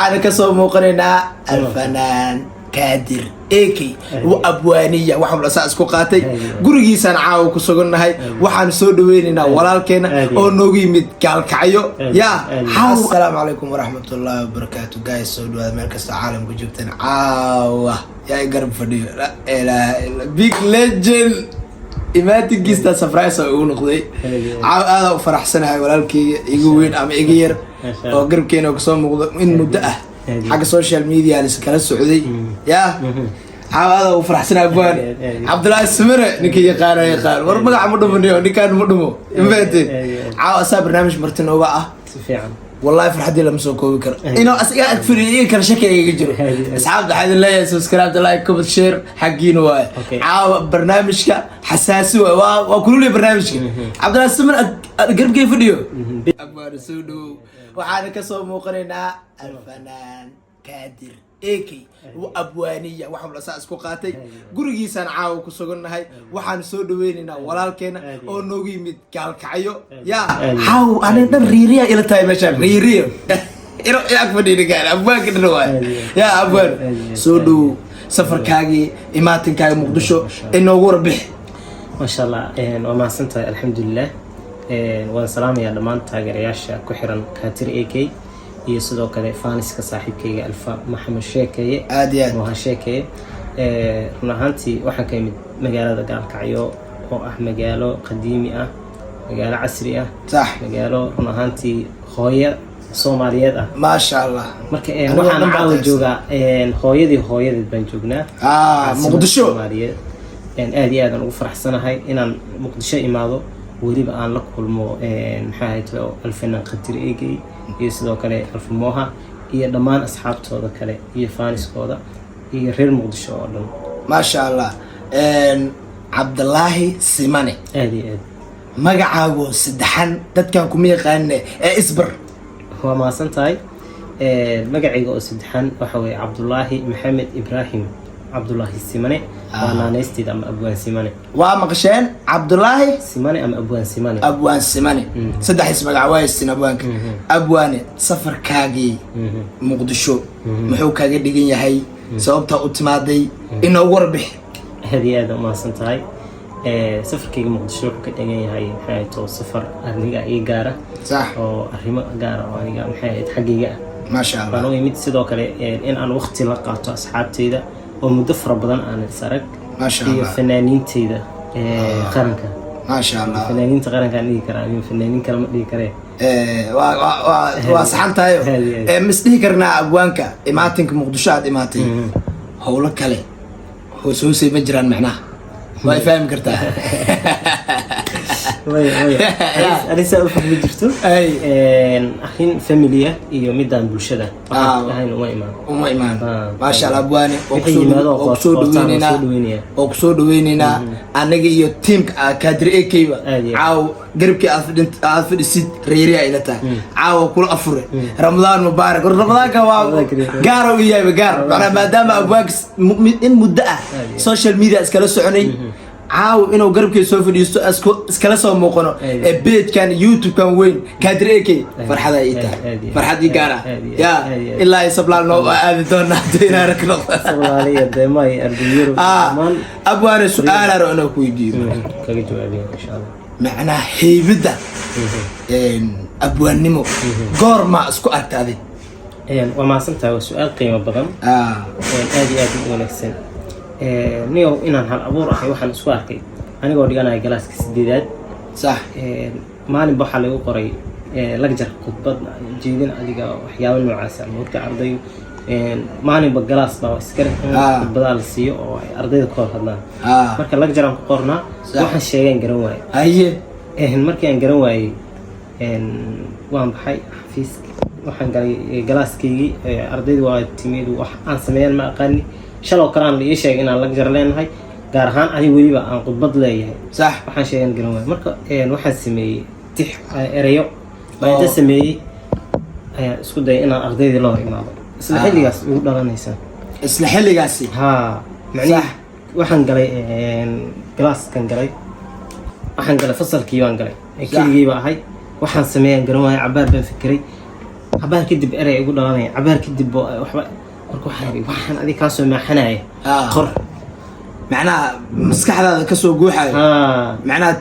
أنا كسو موقننا الفنان كادر إيكي وأبوانية وحمل أساس كوقاتي قرقي سنعاو كسوغن هاي وحان سود ويننا ولالكينا أو نوغي ميد كالكعيو يا السلام عليكم ورحمة الله وبركاته جاي سود ومركز العالم كجبتنا عاوة يا قرب فديو لا إله إلا بيك ليجن إماتي جيستا سفرايسا ونقضي هذا فرح سنة ولالكي يقوين أم إيجير أو قرب كينا وكسوم إن مدة حق السوشيال ميديا لسكان السعودي يا هذا وفرح سنة أبوان عبد الله السمرة نكي يقال ورمق عمودو منيو نكان مدمو إمباتين أسا برنامج مرتين وبقى والله فرح دي لمسو كوي كر إنه أسئلة أكثر كر شكل يجرو أصحاب ده حد الله سبسكرايب لايك كومنت شير حقين واي برنامج حساسي وكل لي برنامج عبد الله السمرة قرب كيف فيديو أكبر سودو وحنا كسو موقننا الفنان كادر إيكي وأبوانية وحمل أساس كوقاتي قرقي سنعاو كسوغن هاي وحان سود ويننا ولالكينا أو نوغي ميد كالكعيو يا حاو أنا ريريا إلى تاي مشان ريريا إيه أكفدي نقال أبوان كده نواي يا أبوان سودو سفر كاغي إماتن كاغي مقدشو إنو وربح ما شاء الله وما سنتا الحمد لله waan salaamayaa dhammaan taageerayaasha ku xiran Kaatir AK iyo sidoo kale faaniska saaxiibkayga Alfa Maxamed Sheekeye waa Sheekeye run ahaantii waxaan ka yimid magaalada Gaalkacyo oo ah magaalo qadiimi ah magaalo casri ah magaalo run ahaantii hooyo Soomaaliyeed ah ma sha Allah marka waxaan caawa joogaa hooyadeed baan joognaa Muqdisho Soomaaliyeed aad iyo aad ugu faraxsanahay inaan Muqdisho imaado وليبا أن لكلمو محايته الفنان كادر إيكي يسدو كله الفموها هي دمان أصحاب هذا كله هي فانس هذا هي غير مقدشة أصلا ما شاء الله عبد الله سيماني أدي ما قاعد سدحن تذكر كمية قان إصبر هو ما سنتاي ما قاعد سدحن وحوي عبد الله محمد إبراهيم عبد الله السيماني وانا نستيد ام ابوان سيماني ومقشين عبد الله سيماني ام ابوان سيماني ابوان سيماني صدح اسمك عوايس سين ابوانك ابواني سفر كاغي مقدشو محو كاغي دغن yahay sababta u timaaday inoo warbix هذه ما سنتاي سفر كاغي مقدشو ka dhagan yahay maxay to safar aniga ii gaara صح oo arrimo gaar ah aniga maxay xaqiiqa ما شاء الله baan u yimid sidoo kale in aan waqti la qaato asxaabteyda ومدفر بدن عن السرق ما شاء الله فنانين تيدا قرنك ما شاء الله فنانين تقرن كان لي كرامين فنانين كلام لي كره وصحنتايو مسدي كرنا ابوانك اماتنك مقدشات اماتين هو لكله هو سوسي مجران معناه ما يفهم كرتا أنا سأقول بجرتو أخين فاميليا iyo midaan bulshada waxaan uma imaan ma sha Allah abwaane oo kusoo dhaweynina anaga iyo teamka Kaadir AK ba caaw garabki aad fadhisid reeriya ila tahay caaw kula afure Ramadaan mubaarak Ramadaanka waa gaar u yahay gaar maadaama abwaanka in muddo ah social media iskala soconay عاو إنه قرب كي سوف يستو إسكالا سو موقنو بيت كان يوتيوب كان وين كادر إيكي فرحة إيتا فرحة دي قارة يا إلا يسبلا نو هذه دونا دينا ركنو سبلالية ديماي أرديرو أبوانا سؤال رأنا كويديو كاكي جوابين إن شاء الله معنا هيبدا أبوان نمو قور ما اسكو أرتادي وما سنتها سؤال قيمة بغم آدي ونكسن نيو إن هال أبور أخي وحنا سواكي أنا قاعد أنا جلست كسديدات صح ما نبغى حلو قري لقجر خطبة جيدين أديك أحيانا معاسة مركع أرضي ما نبغى جلس بواسكر بدال السيو أو أرضي الكور هذا مركع لقجر عم قرنا وحنا شيئين جرواي أيه مركع جرواي وهم بحي حفيز وحنا جلس كي أرضي وتميد وحنا سمين ما قاني شلو كران لي شيء إن الله جر لين هاي قارهان أي وليبا عن قطب ليه صح وحن شيء نقولون مركا وحن سمي تح ريو بعد سمي سكود أنا أرضي الله إمام إسلح اللي قاس يقول نيسان إسلح اللي قاسي ها معني صح وحن قلي كلاس كان قلي وحن قلي فصل كيوان قلي كل جيبا هاي وحن سمي نقولون عبار بن فكري cabaar kadib erey igu dhalanaya cabaar kadib waxba marka waxaan adiga kaasoo maaxanaya qor macnaha maskaxdaada kasoo guuxayo macnaha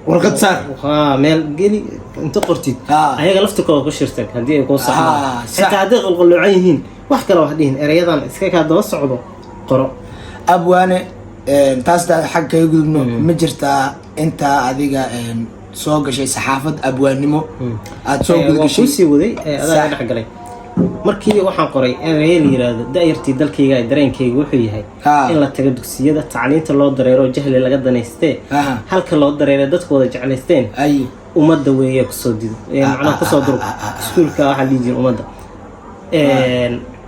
warqad saar meel geli inta qortid ayaga laftikooda ku shirtag haddii ay kuu saxmaan xitaa hadday qalqalloocan yihiin wax kale wax dhihin erayadan iska kaa daba socdo qoro abwaane taas xag kaga gudubno ma jirtaa intaa adiga soo gashay saxaafad abwaannimo aad soo gudgashay kusii waday adaa dhex galay markii waxaan qoray eraya la yiraahdo da'yartii dalkayga ay dareenkayga wuxuu yahay in la tago dugsiyada tacliinta loo dareero jahli laga danaystee halka loo dareero dadkooda jeclaysteen ummadda weeye kusoo dido macnaha kusoo duro iskuulka waxaa dhihi jira ummadda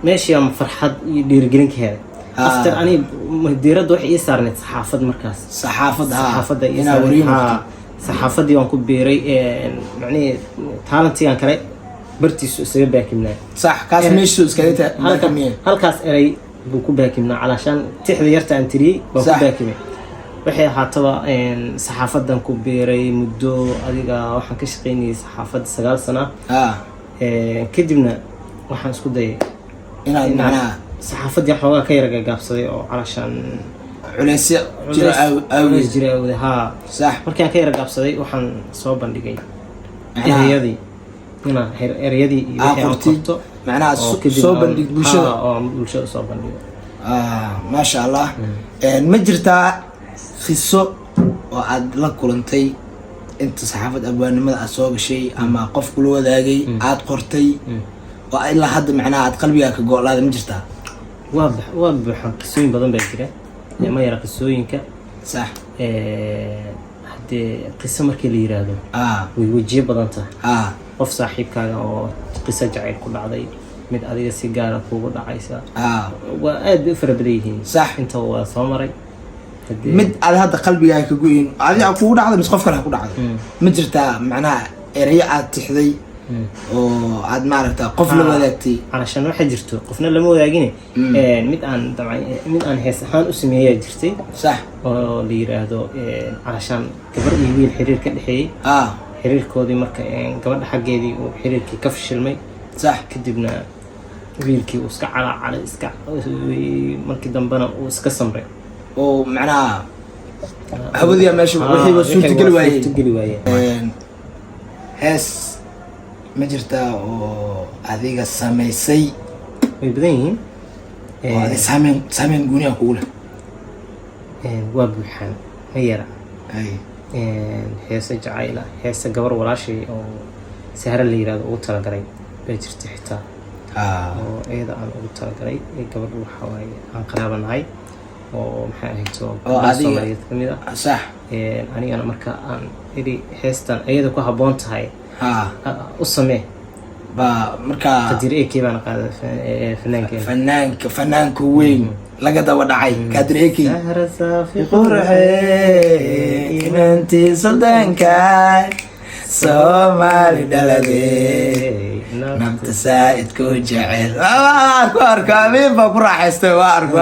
meeshii ama farxad iyo dhiirigelin ka helay after ani diiradda waxay ii saarneyd saxaafad markaas saxaafadii waan ku beeray macnihii taalantigan kale bartiisu isaga baakimnaa صح كاس ميشو اسكايتا halkaas eray buu ku baakimnaa calaashaan tixda yarta aan tiriyey baan ku baakimay waxay ahaataba saxaafadan ku beeray muddo adiga waxaan ka shaqeynayay saxaafadda 9 sano kadibna waxaan isku dayay inaan macnaha saxaafadii xoogaa ka yara gaabsaday oo calaashaan culeysyo jira awgeed صح markaan ka yara gaabsaday waxaan soo bandhigay erayadii erayadii iyo wixii aan qabto macnaha soo bandhig bulshada soo bandhigo ما شاء الله ma jirtaa qiso oo aad la kulantay inta saxaafad abwaannimada aad soo gashay ama qof kula wadaagay aad qortay oo ilaa hadda macnaha aad qalbiga ka go'laada ma jirtaa waa buuxan qisooyin badan baa jira ma yara qisooyinka صح haddee qiso markii la yiraahdo way wajiyo badan tahay qof saaxiibkaaga oo qiso jacayl ku dhacday mid adiga si gaara kuugu dhacaysa waa aad bay u fara badan yihiin صح inta waa soo maray mid aad hadda qalbigaaga ka go'in adiga kuugu dhacday mis qof kale ku dhacday ma jirtaa macnaha erayo aad tixday oo aad maaragtaa qof la wadaagtay calashaan waxaa jirto qofna lama wadaagine mid aan hees ahaan u sameeyaa jirtay صح oo la yiraahdo calashaan gabar iyo wiil xiriir ka dhexeeyey xiriirkoodii marka gabadha xaggeedii uu xiriirkii ka fashilmay صح kadibna wiilkii uu iska calaacalay iska markii dambena uu iska samray oo macnaha hawadiya meesha wixiiba suurtageli waayeen hees ma jirtaa oo adiga samaysay way badan yihiin oo adiga saameyn guuniya kugu leh waa buuxaan ma yara heese jacayla heese gabar walaashay oo sahra la yiraahdo ugu talagalay baa jirta xitaa oo iyada aan ugu talagalay gabadhu waxa waaye aan qaraabanahay oo maxay ahayd Soomaaliyeed kamid ah صح anigana marka aan iri heestan iyada ku habboon tahay u samee ba marka qadir eekay baan qaaday fanaanka weyn laga daba dhacay qadir eekay sahra saafi qurxey inantii suldaanka Soomaali dhaladee nabta saa'idku jecel arko amiin baa ku raaxaystay waa arko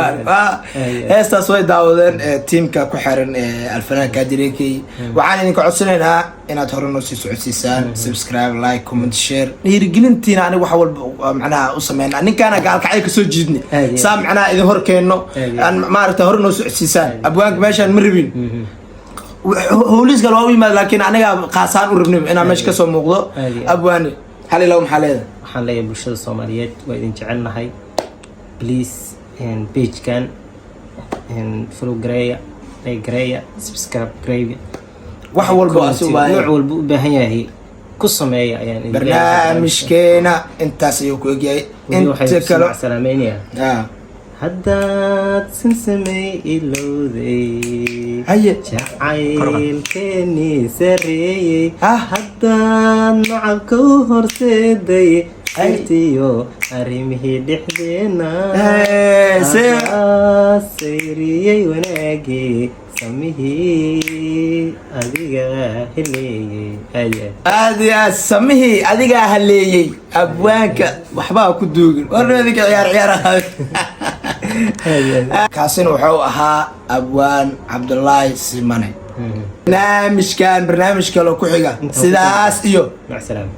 heestaas way daawadeen tiimka ku xiran alfanaan Qadir Eekay waxaan idinka codsanaynaa inaad hore noo sii socodsiisaan subscribe like comment share dhiirigelintiina aniga wax walba macnaha u sameynaa ninkaana gaalkacay ka soo jiidnay saa macnaha idin hor keenno maaragtay hore noo socodsiisaan abwaanka meeshaan ma rabin هوليس قالوا أوي ما لكن أنا قاسان وربني أنا مش كسر مغضى أبواني حالي لهم حالي حالي برشة الصوماليات وإذا جعلنا هاي بليز إن بيج كان إن فلو جرايا أي جرايا سبسكرايب جرايا وحول بأسوا نوع والبهاية هي قصة ما يعني برنامج كينا أنت سيوكو جاي أنت كلا سلامين يا haddaad sinsamay ilowday jacaylkeenii sareeyey haddaad nacabka u horseeday xirtiyo arrimihii dhexdeena sayriyey wanaagii samihii adigaa haleeyey samihii adigaa haleeyey abwaanka waxbaa ku duugin warnadika ciyaar kaasina wuxuu ahaa abwaan Cabdullaahi Simane barnaamijkan barnaamij kale ku xiga sidaas iyo mac salaam